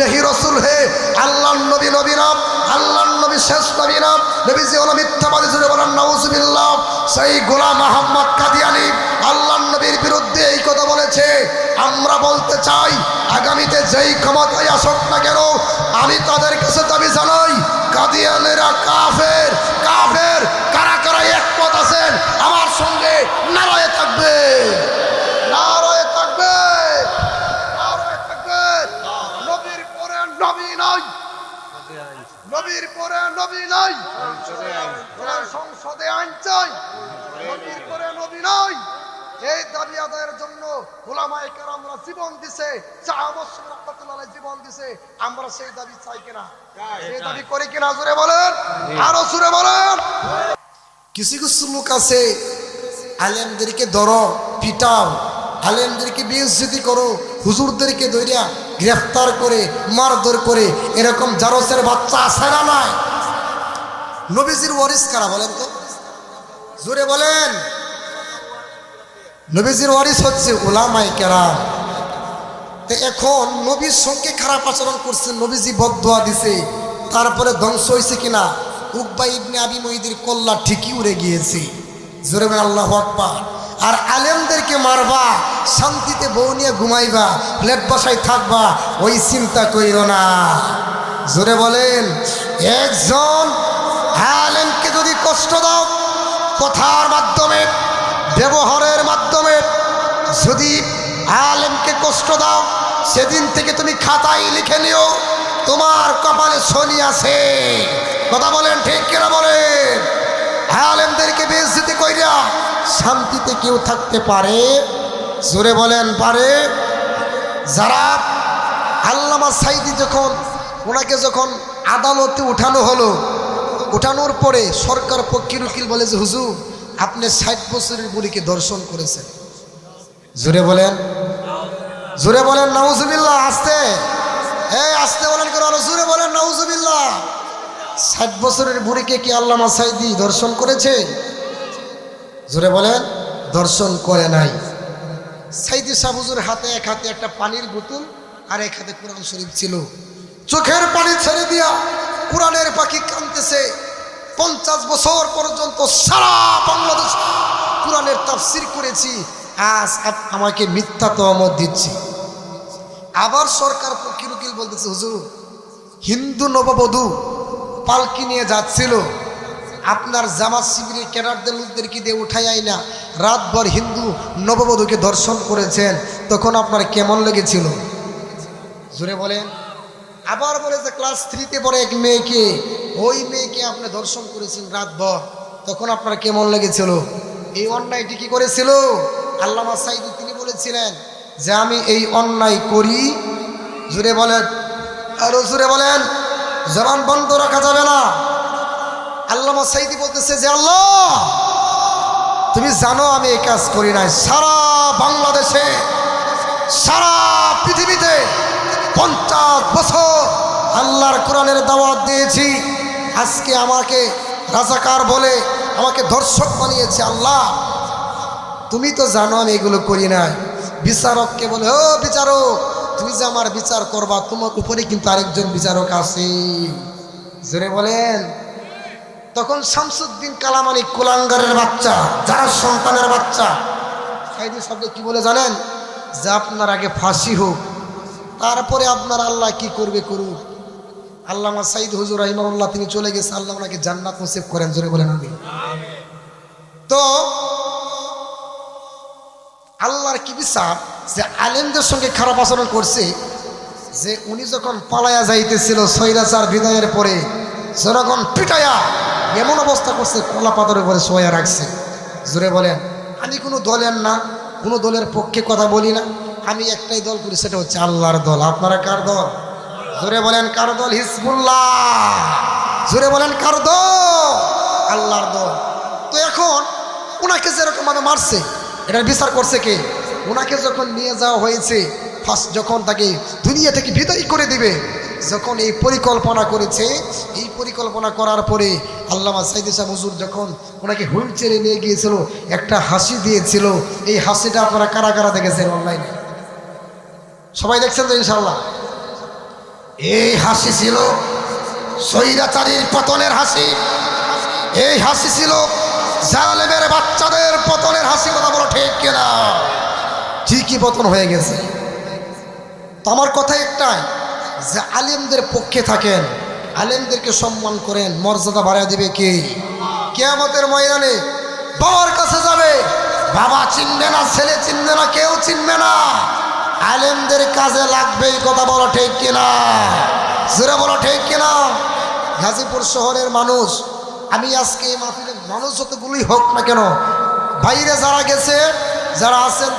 नहीं रसूल है अल्लाह नबी नबी नाम अल्लाह नबी शेष नबी नाम नबी जी हलो मिथ्याबादी जुड़े बोलें नाउजुबिल्लाह সেই গোলাম আহমদ কাদিয়ানী আল্লাহর নবীর বিরুদ্ধে এই কথা বলেছে। আমরা বলতে চাই আগামীতে যেই ক্ষমতায় আসুক না কেন আমি তাদের কাছে দাবি জানাই কাদিয়ানীরা কাফের কাফের কারা কারা একমত আছেন আমার সঙ্গে নারায়ে তাকবীর নারায়ে তাকবীর নারায়ে তাকবীর। নবীর পরে নবী নাই নবীর পরে নবী নাই সংসদে আইন চাই নবীর পরে নবী নাই। এই দাবি আদায়ের জন্য উলামায়ে কেরামরা জীবন দিছে সাহাবায়ে রাহমাতুল্লাহ জীবন দিছে আমরা সেই দাবি চাই কিনা সেই দাবি করি কিনা জোরে বলেন আরো জোরে বলেন। কিছু কিছু লোক আছে আলেমদেরকে ধরো পিটাও আলেমদেরকে বেইজ্জতি করো হুজুরদেরকে ধইরা গ্রেফতার করে মারধর করে এরকম জারসের বাচ্চা আছে না নাই? নবীজির ওয়ারিস কারা বলেন তো জোরে বলেন। নবীজির ওয়ারিস হচ্ছে উলামায়ে কেরাম। তো এখন নবীর সঙ্গে খারাপ আচরণ করছে নবীজি বদদুয়া দিছে তারপরে ধ্বংস হয়েছে কিনা? উকবা ইবনে আবি মুঈদের কল্লা ঠিকই উড়ে গিয়েছে জোরে বলেন আল্লাহু আকবার। আর আলেমদেরকে মারবা শান্তিতে বউ নিয়ে ঘুমাইবা প্লেট বসায় থাকবা ওই চিন্তা কইরো না জোরে বলেন। একজন আলেমকে যদি কষ্ট দাও কথার মাধ্যমে ব্যবহারের মাধ্যমে যদি আলেমকে কষ্ট দাও সেদিন থেকে তুমি খাতায় লিখে নিও তোমার কপালে শনি আছে। কথা বলেন ঠিক কিনা বলেন? আলেমদেরকে বেইজ্জতি কইরা শান্তিতে কেউ থাকতে পারে? জোরে বলেন পারে? যারা আল্লামা সাইদি যখন ওনাকে যখন আদালতে উঠানো হলো উঠানোর পরে সরকার পক্ষের উকিল বলে যে হুজুর আপনি ৬০ বছরের বুড়িকে দর্শন করেছেন। জোরে বলেন জোরে বলেন নাউজুবিল্লাহ। আস্তে এই আস্তে বলেন কেন আরো জোরে বলেন নাউজুবিল্লাহ। ৬০ বছরের বুড়িকে কি আল্লামা সাইদি দর্শন করেছে? জোরে বলেন দর্শন করে নাই। সাইদি সাহেব হুজুর হাতে এক হাতে একটা পানির বোতল আর এক হাতে কোরআন শরীফ ছিল চোখের পানি ছেড়ে দিয়া কোরআনের পাখি কাঁদতেছে। 50 বছর পর্যন্ত সারা বাংলাদেশ কোরআনের তাফসীর করেছি আজ আমাকে মিথ্যা তহমত দিচ্ছি। আবার সরকার পক্ষের উকিল বলতেছে হুজুর হিন্দু নববধূ পালকি নিয়ে যাচ্ছিল আপনার জামাত শিবিরের ক্যাডারদের লোকদেরকে দিয়ে উঠাই আইনা রাতভর হিন্দু নববধূকে দর্শন করেছেন তখন আপনার কেমন লেগেছিল? জোরে বলেন। আবার বলে যে ক্লাস 3-তে পড়ে এক মেয়েকে ওই মেয়েকে আপনি দর্শন করেছেন রাতভর তখন আপনার কেমন লেগেছিল? এই অন্যায়টি কি করেছিল? আল্লামা সাইদি তিনি বলেছিলেন যে আমি এই অন্যায় করি। জোরে বলেন আরো জোরে বলেন। জবান বন্ধ রাখা যাবে না। আল্লামা সাইদি বলতেছে যে আল্লাহ তুমি জানো আমি এই কাজ করি নাই। সারা বাংলাদেশে সারা পৃথিবীতে 50 বছর আল্লাহর কোরআনের দাওয়াত দিয়েছি আজকে আমাকে রাজাকার বলে আমাকে ধর্ষক বানিয়েছে। আল্লাহ তুমি তো জানো আমি এগুলো করি নাই। বিচারককে বলে ও বিচারক তুমি যে আমার বিচার করবা তোমার উপরে কিন্তু আরেকজন বিচারক আছে। জোরে বলেন। তখন শামসুদ্দিন কালামানি কুলাঙ্গারের বাচ্চা যারা সন্তানের বাচ্চা সাইদি শব্দ কি বলে জানেন? যে আপনার আগে ফাঁসি হোক তারপরে আপনার আল্লাহ কি করবে করুক। আল্লামা সাইদ হুজুর রাহিমাহুল্লাহ তিনি চলে গেছে আল্লাহ ওনাকে জান্নাত নসিব করেন জোরে বলেন আমিন। তো আল্লাহর কি বিচার যে আলেমদের সঙ্গে খারাপ আচরণ করছে যে উনি যখন পালায়া যাইতেছিল স্বৈরাচার বিদায়ের পরে জনগণ পিটায়া এমন অবস্থা করছে কলা পাতার উপরে শোয়া রাখছে। জোরে বলেন। আমি কোনো দলের না কোনো দলের পক্ষে কথা বলি না আমি একটাই দল করি সেটা হচ্ছে আল্লাহর দল। আপনারা কার দল? জোরে বলেন কার দল? হিজবুল্লাহ। জোরে বলেন কার দল? আল্লাহর দল। তো এখন ওনাকে যেরকমভাবে মারছে এটার বিচার করছে কে? ওনাকে যখন নিয়ে যাওয়া হয়েছে ফার্স্ট যখন তাকে দুনিয়া থেকে বিদায় করে দিবে যখন এই পরিকল্পনা করেছে এই পরিকল্পনা করার পরে আল্লামা সাইদি সাহেব হুজুর যখন ওনাকে হুইল চেয়ারে নিয়ে গিয়েছিল একটা হাসি দিয়েছিল। এই হাসিটা আপনারা কারা কারা দেখেছেন অনলাইনে? সবাই দেখছেন তো ইনশাআল্লাহ? এই হাসি ছিল স্বৈরাচারীর পতনের হাসি, এই হাসি ছিল জালেমের বাচ্চাদের পতনের হাসি। কথা বলো ঠিক কিনা? ঠিকই পতন হয়ে গেছে। তো আমার কথা একটাই, যে আলেমদের পক্ষে থাকেন, আলেমদেরকে সম্মান করেন, মর্যাদা বাড়ায় দিবে কে? কিয়ামতের ময়দানে বাবার কাছে যাবে, বাবা চিনবে না, ছেলে চিনবে না, কেউ চিনবে না, আলেমদের কাজে লাগবে। কথা বলো ঠিক কিনা? জোরে বলো ঠিক কিনা? গাজীপুর শহরের মানুষ, আমি আজকে এই মাহফিলের মানুষ যতগুলোই হোক না কেন, বাইরে যারা গেছে, যারা আছেন